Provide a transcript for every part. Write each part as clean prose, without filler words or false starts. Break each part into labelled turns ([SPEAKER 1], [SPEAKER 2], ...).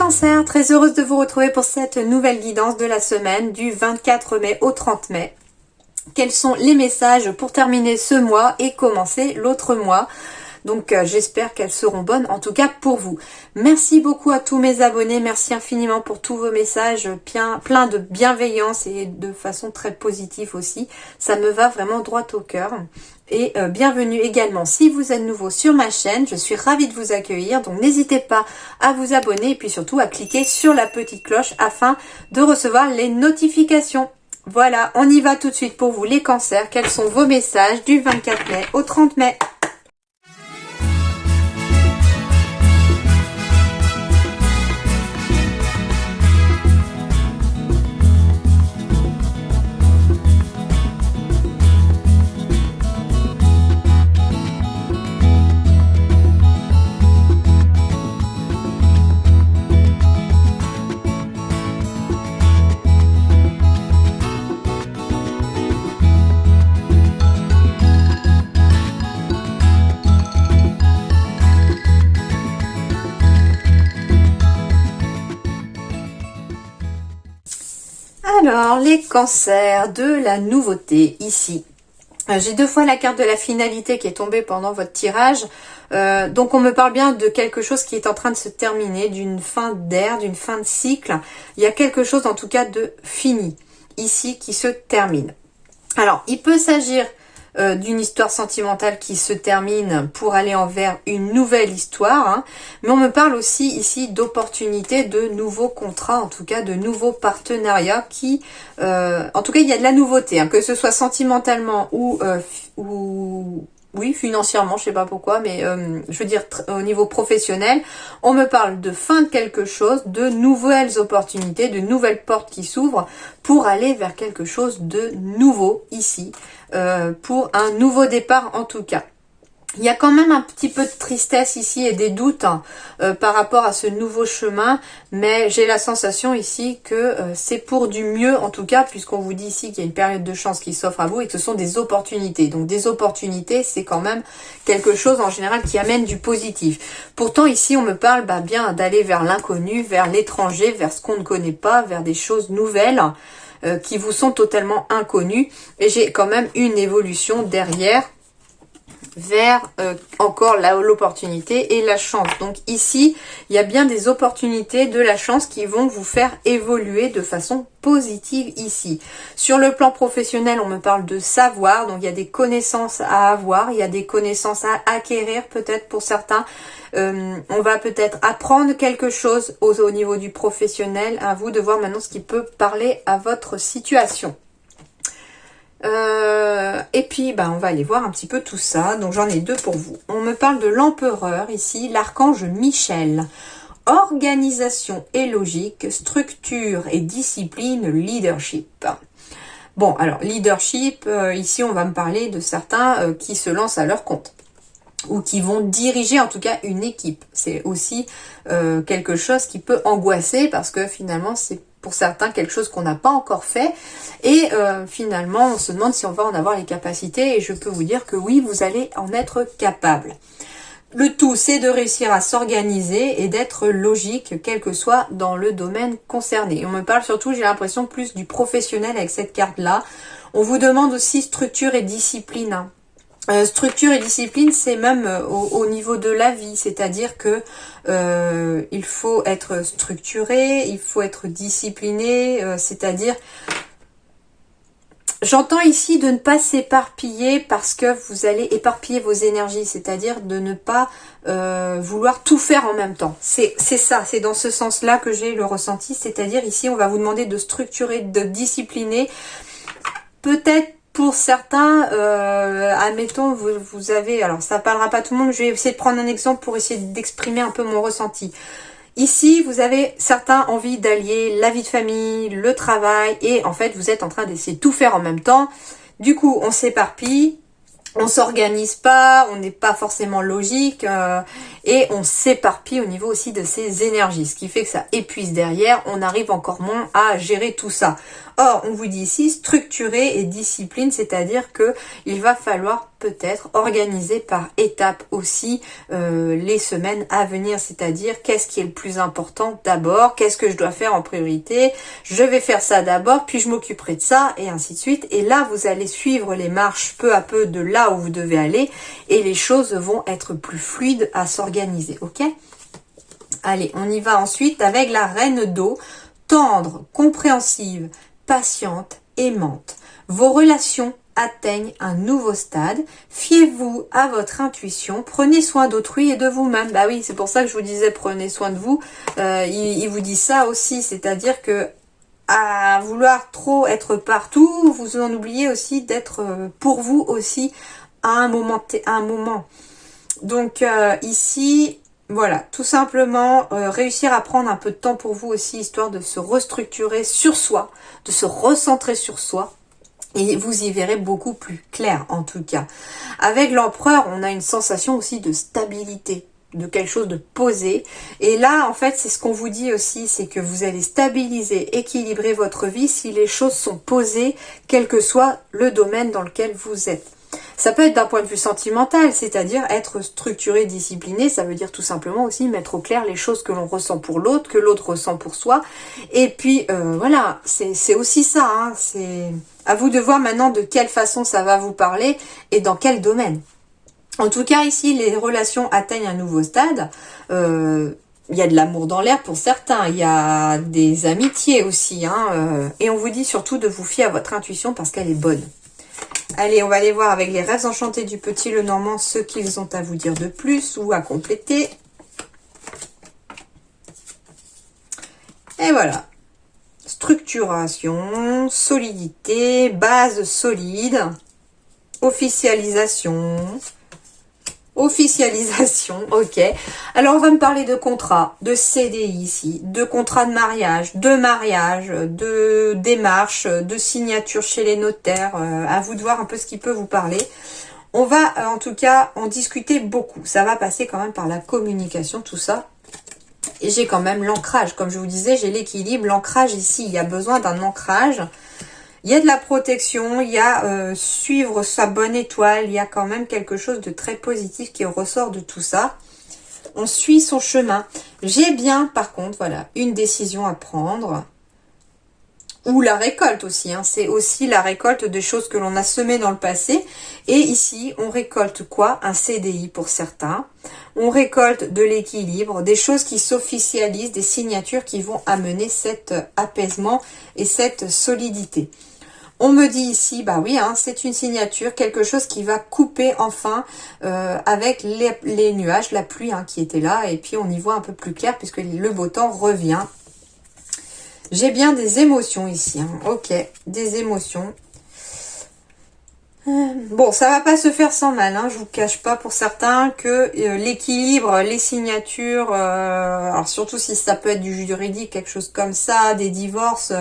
[SPEAKER 1] Cancer, très heureuse de vous retrouver pour cette nouvelle guidance de la semaine du 24 mai au 30 mai. Quels sont les messages pour terminer ce mois et commencer l'autre mois? Donc j'espère qu'elles seront bonnes, en tout cas pour vous. Merci beaucoup à tous mes abonnés, merci infiniment pour tous vos messages, plein de bienveillance et de façon très positive aussi. Ça me va vraiment droit au cœur. Et bienvenue également si vous êtes nouveau sur ma chaîne, je suis ravie de vous accueillir. Donc n'hésitez pas à vous abonner et puis surtout à cliquer sur la petite cloche afin de recevoir les notifications. Voilà, on y va tout de suite pour vous les cancers. Quels sont vos messages du 24 mai au 30 mai? Alors, les cancers, de la nouveauté ici. J'ai deux fois la carte de la finalité qui est tombée pendant votre tirage. Donc on me parle bien de quelque chose qui est en train de se terminer, d'une fin d'ère, d'une fin de cycle. Il y a quelque chose en tout cas de fini ici qui se termine. Alors, il peut s'agir d'une histoire sentimentale qui se termine pour aller envers une nouvelle histoire, hein. Mais on me parle aussi ici d'opportunités, de nouveaux contrats, en tout cas de nouveaux partenariats qui, en tout cas il y a de la nouveauté, hein, que ce soit sentimentalement ou oui, financièrement, je sais pas pourquoi, mais je veux dire au niveau professionnel, on me parle de fin de quelque chose, de nouvelles opportunités, de nouvelles portes qui s'ouvrent pour aller vers quelque chose de nouveau ici, pour un nouveau départ en tout cas. Il y a quand même un petit peu de tristesse ici et des doutes hein, par rapport à ce nouveau chemin, mais j'ai la sensation ici que c'est pour du mieux en tout cas, puisqu'on vous dit ici qu'il y a une période de chance qui s'offre à vous et que ce sont des opportunités. Donc des opportunités, c'est quand même quelque chose en général qui amène du positif. Pourtant ici, on me parle bien d'aller vers l'inconnu, vers l'étranger, vers ce qu'on ne connaît pas, vers des choses nouvelles qui vous sont totalement inconnues. Et j'ai quand même une évolution derrière vers encore l'opportunité et la chance. Donc ici, il y a bien des opportunités, de la chance qui vont vous faire évoluer de façon positive ici. Sur le plan professionnel, on me parle de savoir, donc il y a des connaissances à avoir, il y a des connaissances à acquérir peut-être pour certains. On va peut-être apprendre quelque chose au niveau du professionnel. À vous de voir maintenant ce qui peut parler à votre situation. Et puis on va aller voir un petit peu tout ça. Donc j'en ai deux pour vous. On me parle de l'empereur ici, l'archange Michel. Organisation et logique, structure et discipline, leadership. Bon, alors leadership, ici on va me parler de certains qui se lancent à leur compte ou qui vont diriger en tout cas une équipe. C'est aussi quelque chose qui peut angoisser parce que finalement c'est pour certains quelque chose qu'on n'a pas encore fait et finalement on se demande si on va en avoir les capacités et je peux vous dire que oui, vous allez en être capable. Le tout, c'est de réussir à s'organiser et d'être logique, quel que soit dans le domaine concerné. On me parle surtout, j'ai l'impression, plus du professionnel avec cette carte-là. On vous demande aussi structure et discipline, hein. Structure et discipline, c'est même au niveau de la vie, c'est-à-dire que il faut être structuré, il faut être discipliné, c'est-à-dire, j'entends ici de ne pas s'éparpiller parce que vous allez éparpiller vos énergies, c'est-à-dire de ne pas vouloir tout faire en même temps. C'est ça, c'est dans ce sens-là que j'ai le ressenti, c'est-à-dire ici on va vous demander de structurer, de discipliner, peut-être. Pour certains, admettons, vous avez, alors ça parlera pas tout le monde, je vais essayer de prendre un exemple pour essayer d'exprimer un peu mon ressenti. Ici, vous avez certains envie d'allier la vie de famille, le travail, et en fait, vous êtes en train d'essayer de tout faire en même temps. Du coup, on s'éparpille, on s'organise pas, on n'est pas forcément logique et on s'éparpille au niveau aussi de ses énergies, ce qui fait que ça épuise derrière, on arrive encore moins à gérer tout ça. Or, on vous dit ici structurer et discipline, c'est-à-dire que il va falloir peut-être organiser par étapes aussi les semaines à venir, c'est-à-dire qu'est-ce qui est le plus important d'abord, qu'est-ce que je dois faire en priorité, je vais faire ça d'abord, puis je m'occuperai de ça, et ainsi de suite. Et là, vous allez suivre les marches peu à peu de là où vous devez aller, et les choses vont être plus fluides à s'organiser, ok? Allez, on y va ensuite avec la reine d'eau, tendre, compréhensive, patiente, aimante. Vos relations atteignent un nouveau stade. Fiez-vous à votre intuition. Prenez soin d'autrui et de vous-même. Bah oui, c'est pour ça que je vous disais prenez soin de vous. Il vous dit ça aussi, c'est-à-dire que à vouloir trop être partout, vous en oubliez aussi d'être pour vous aussi à un moment. Donc ici, voilà, tout simplement réussir à prendre un peu de temps pour vous aussi, histoire de se restructurer sur soi, de se recentrer sur soi. Et vous y verrez beaucoup plus clair en tout cas. Avec l'empereur, on a une sensation aussi de stabilité, de quelque chose de posé. Et là, en fait, c'est ce qu'on vous dit aussi, c'est que vous allez stabiliser, équilibrer votre vie si les choses sont posées, quel que soit le domaine dans lequel vous êtes. Ça peut être d'un point de vue sentimental, c'est-à-dire être structuré, discipliné, ça veut dire tout simplement aussi mettre au clair les choses que l'on ressent pour l'autre, que l'autre ressent pour soi. Et puis voilà, c'est aussi ça, hein, c'est à vous de voir maintenant de quelle façon ça va vous parler et dans quel domaine. En tout cas, ici, les relations atteignent un nouveau stade. Il y a de l'amour dans l'air pour certains, il y a des amitiés aussi, hein, et on vous dit surtout de vous fier à votre intuition parce qu'elle est bonne. Allez, on va aller voir avec les rêves enchantés du Petit Lenormand ce qu'ils ont à vous dire de plus ou à compléter. Et voilà. Structuration, solidité, base solide, officialisation. Officialisation, ok. Alors, on va me parler de contrat, de CDI ici, de contrat de mariage, de démarche, de signature chez les notaires. À vous de voir un peu ce qui peut vous parler. On va, en tout cas, en discuter beaucoup. Ça va passer quand même par la communication, tout ça. Et j'ai quand même l'ancrage. Comme je vous disais, j'ai l'équilibre. L'ancrage ici, il y a besoin d'un ancrage. Il y a de la protection, il y a suivre sa bonne étoile, il y a quand même quelque chose de très positif qui ressort de tout ça. On suit son chemin. J'ai bien, par contre, voilà, une décision à prendre. Ou la récolte aussi, hein. C'est aussi la récolte des choses que l'on a semées dans le passé. Et ici, on récolte quoi? Un CDI pour certains. On récolte de l'équilibre, des choses qui s'officialisent, des signatures qui vont amener cet apaisement et cette solidité. On me dit ici, bah oui, hein, c'est une signature, quelque chose qui va couper enfin avec les nuages, la pluie hein, qui était là. Et puis on y voit un peu plus clair puisque le beau temps revient. J'ai bien des émotions ici, hein. Ok, des émotions. Bon, ça va pas se faire sans mal, hein. Je vous cache pas pour certains que l'équilibre, les signatures, alors surtout si ça peut être du juridique, quelque chose comme ça, des divorces,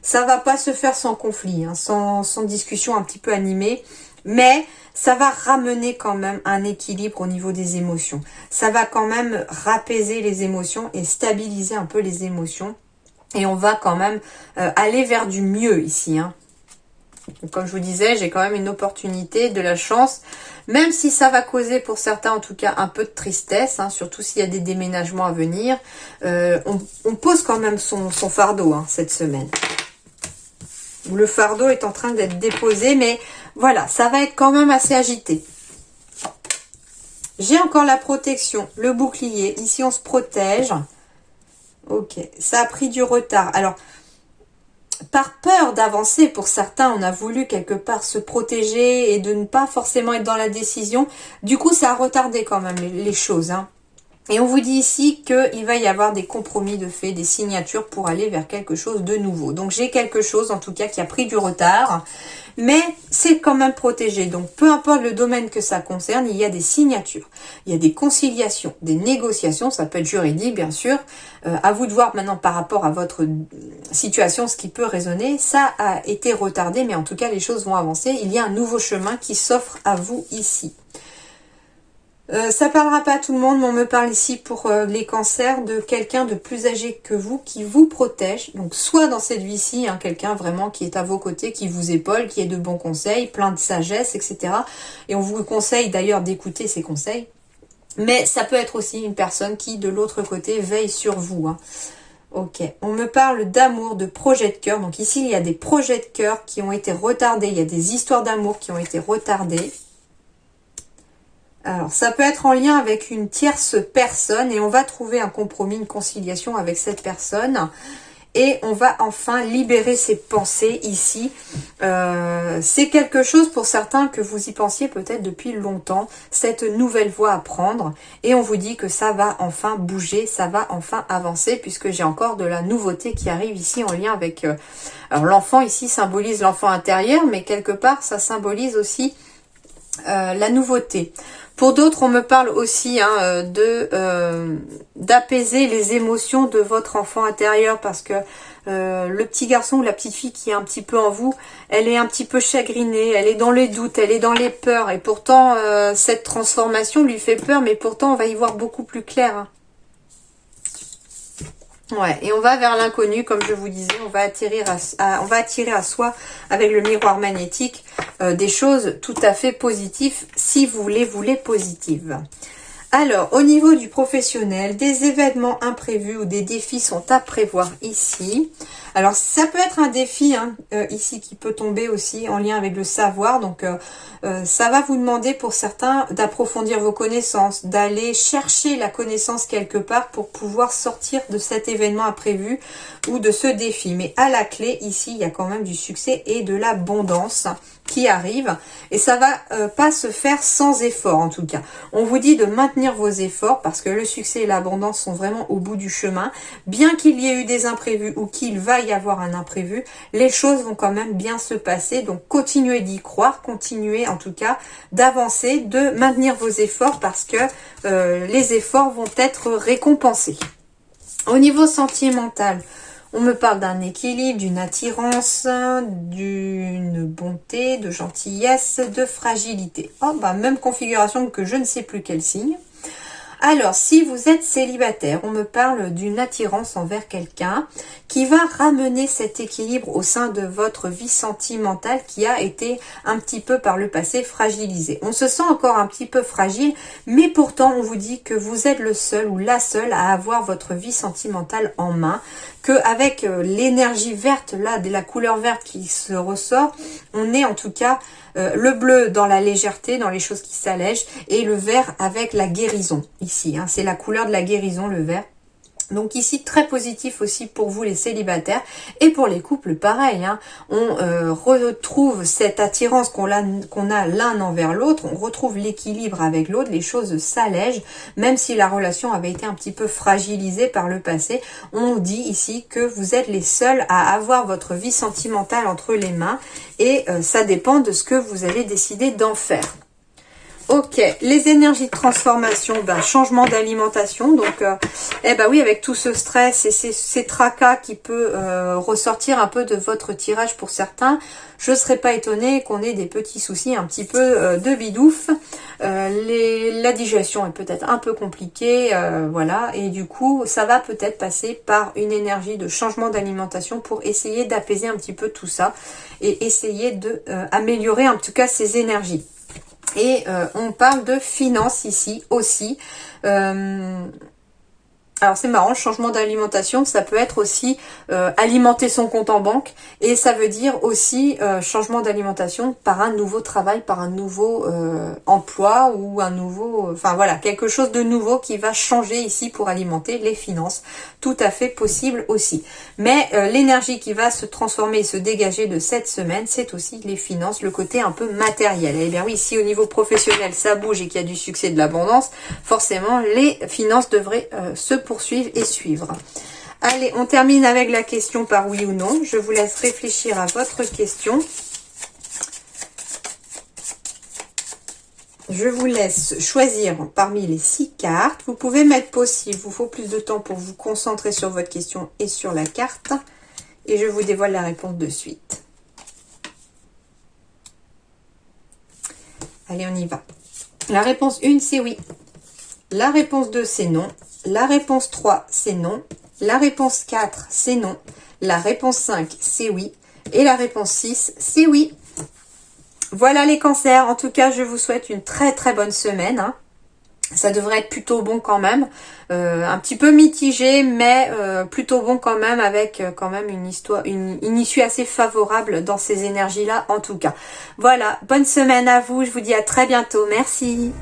[SPEAKER 1] ça va pas se faire sans conflit, hein, sans discussion un petit peu animée, mais ça va ramener quand même un équilibre au niveau des émotions. Ça va quand même rapaiser les émotions et stabiliser un peu les émotions. Et on va quand même aller vers du mieux ici, hein. Donc, comme je vous disais, j'ai quand même une opportunité, de la chance, même si ça va causer pour certains en tout cas un peu de tristesse, hein, surtout s'il y a des déménagements à venir. On pose quand même son fardeau hein, cette semaine. Le fardeau est en train d'être déposé, mais voilà, ça va être quand même assez agité. J'ai encore la protection, le bouclier. Ici, on se protège. Ok, ça a pris du retard. Alors, par peur d'avancer, pour certains, on a voulu quelque part se protéger et de ne pas forcément être dans la décision. Du coup, ça a retardé quand même les choses, hein. Et on vous dit ici qu'il va y avoir des compromis de fait, des signatures pour aller vers quelque chose de nouveau. Donc j'ai quelque chose en tout cas qui a pris du retard, mais c'est quand même protégé. Donc peu importe le domaine que ça concerne, il y a des signatures, il y a des conciliations, des négociations, ça peut être juridique bien sûr. À vous de voir maintenant par rapport à votre situation ce qui peut résonner. Ça a été retardé, mais en tout cas les choses vont avancer. Il y a un nouveau chemin qui s'offre à vous ici. Ça parlera pas à tout le monde, mais on me parle ici pour les cancers de quelqu'un de plus âgé que vous qui vous protège. Donc soit dans cette vie-ci, hein, quelqu'un vraiment qui est à vos côtés, qui vous épaule, qui est de bons conseils, plein de sagesse, etc. Et on vous conseille d'ailleurs d'écouter ces conseils. Mais ça peut être aussi une personne qui, de l'autre côté, veille sur vous. Hein. Ok, on me parle d'amour, de projets de cœur. Donc ici, il y a des projets de cœur qui ont été retardés. Il y a des histoires d'amour qui ont été retardées. Alors, ça peut être en lien avec une tierce personne et on va trouver un compromis, une conciliation avec cette personne. Et on va enfin libérer ses pensées ici. C'est quelque chose pour certains que vous y pensiez peut-être depuis longtemps, cette nouvelle voie à prendre. Et on vous dit que ça va enfin bouger, ça va enfin avancer, puisque j'ai encore de la nouveauté qui arrive ici en lien avec... alors l'enfant ici symbolise l'enfant intérieur, mais quelque part ça symbolise aussi la nouveauté. Pour d'autres, on me parle aussi hein, d'apaiser les émotions de votre enfant intérieur parce que le petit garçon ou la petite fille qui est un petit peu en vous, elle est un petit peu chagrinée, elle est dans les doutes, elle est dans les peurs et pourtant cette transformation lui fait peur, mais pourtant on va y voir beaucoup plus clair. Hein. Ouais, et on va vers l'inconnu, comme je vous disais, on va attirer à soi avec le miroir magnétique des choses tout à fait positives, si vous les voulez positives. Alors, au niveau du professionnel, des événements imprévus ou des défis sont à prévoir ici. Alors, ça peut être un défi hein, ici qui peut tomber aussi en lien avec le savoir. Donc, ça va vous demander pour certains d'approfondir vos connaissances, d'aller chercher la connaissance quelque part pour pouvoir sortir de cet événement imprévu ou de ce défi. Mais à la clé, ici, il y a quand même du succès et de l'abondance qui arrive. Et ça va pas se faire sans effort en tout cas. On vous dit de maintenir vos efforts parce que le succès et l'abondance sont vraiment au bout du chemin. Bien qu'il y ait eu des imprévus ou qu'il va y avoir un imprévu, les choses vont quand même bien se passer. Donc continuez d'y croire, continuez en tout cas d'avancer, de maintenir vos efforts parce que les efforts vont être récompensés. Au niveau sentimental, on me parle d'un équilibre, d'une attirance, d'une bonté, de gentillesse, de fragilité. Oh, bah, même configuration que je ne sais plus quel signe. Alors, si vous êtes célibataire, on me parle d'une attirance envers quelqu'un qui va ramener cet équilibre au sein de votre vie sentimentale qui a été un petit peu par le passé fragilisée. On se sent encore un petit peu fragile, mais pourtant on vous dit que vous êtes le seul ou la seule à avoir votre vie sentimentale en main, qu'avec l'énergie verte, là, de la couleur verte qui se ressort, on est en tout cas le bleu dans la légèreté, dans les choses qui s'allègent, et le vert avec la guérison, ici. Hein, c'est la couleur de la guérison, le vert. Donc ici, très positif aussi pour vous les célibataires et pour les couples, pareil. Hein, on retrouve cette attirance qu'on a l'un envers l'autre, on retrouve l'équilibre avec l'autre, les choses s'allègent, même si la relation avait été un petit peu fragilisée par le passé. On dit ici que vous êtes les seuls à avoir votre vie sentimentale entre les mains et ça dépend de ce que vous avez décidé d'en faire. Ok, les énergies de transformation, changement d'alimentation, donc oui, avec tout ce stress et ces tracas qui peut ressortir un peu de votre tirage pour certains, je ne serais pas étonnée qu'on ait des petits soucis un petit peu de bidouf. La digestion est peut-être un peu compliquée, voilà, et du coup, ça va peut-être passer par une énergie de changement d'alimentation pour essayer d'apaiser un petit peu tout ça et essayer de améliorer en tout cas ces énergies. Et on parle de finances ici aussi. Alors c'est marrant, le changement d'alimentation, ça peut être aussi alimenter son compte en banque et ça veut dire aussi changement d'alimentation par un nouveau travail, par un nouveau emploi ou un nouveau... Enfin voilà, quelque chose de nouveau qui va changer ici pour alimenter les finances. Tout à fait possible aussi. Mais l'énergie qui va se transformer et se dégager de cette semaine, c'est aussi les finances, le côté un peu matériel. Et bien oui, si au niveau professionnel ça bouge et qu'il y a du succès, de l'abondance, forcément les finances devraient se poursuivre et suivre. Allez, on termine avec la question par oui ou non. Je vous laisse réfléchir à votre question. Je vous laisse choisir parmi les 6 cartes. Vous pouvez mettre pause s'il vous faut plus de temps pour vous concentrer sur votre question et sur la carte. Et je vous dévoile la réponse de suite. Allez, on y va. La réponse 1, c'est oui. La réponse 2, c'est non. La réponse 3, c'est non. La réponse 4, c'est non. La réponse 5, c'est oui. Et la réponse 6, c'est oui. Voilà les cancers. En tout cas, je vous souhaite une très bonne semaine. Hein. Ça devrait être plutôt bon quand même. Un petit peu mitigé, mais plutôt bon quand même, avec quand même une issue assez favorable dans ces énergies-là en tout cas. Voilà, bonne semaine à vous. Je vous dis à très bientôt. Merci.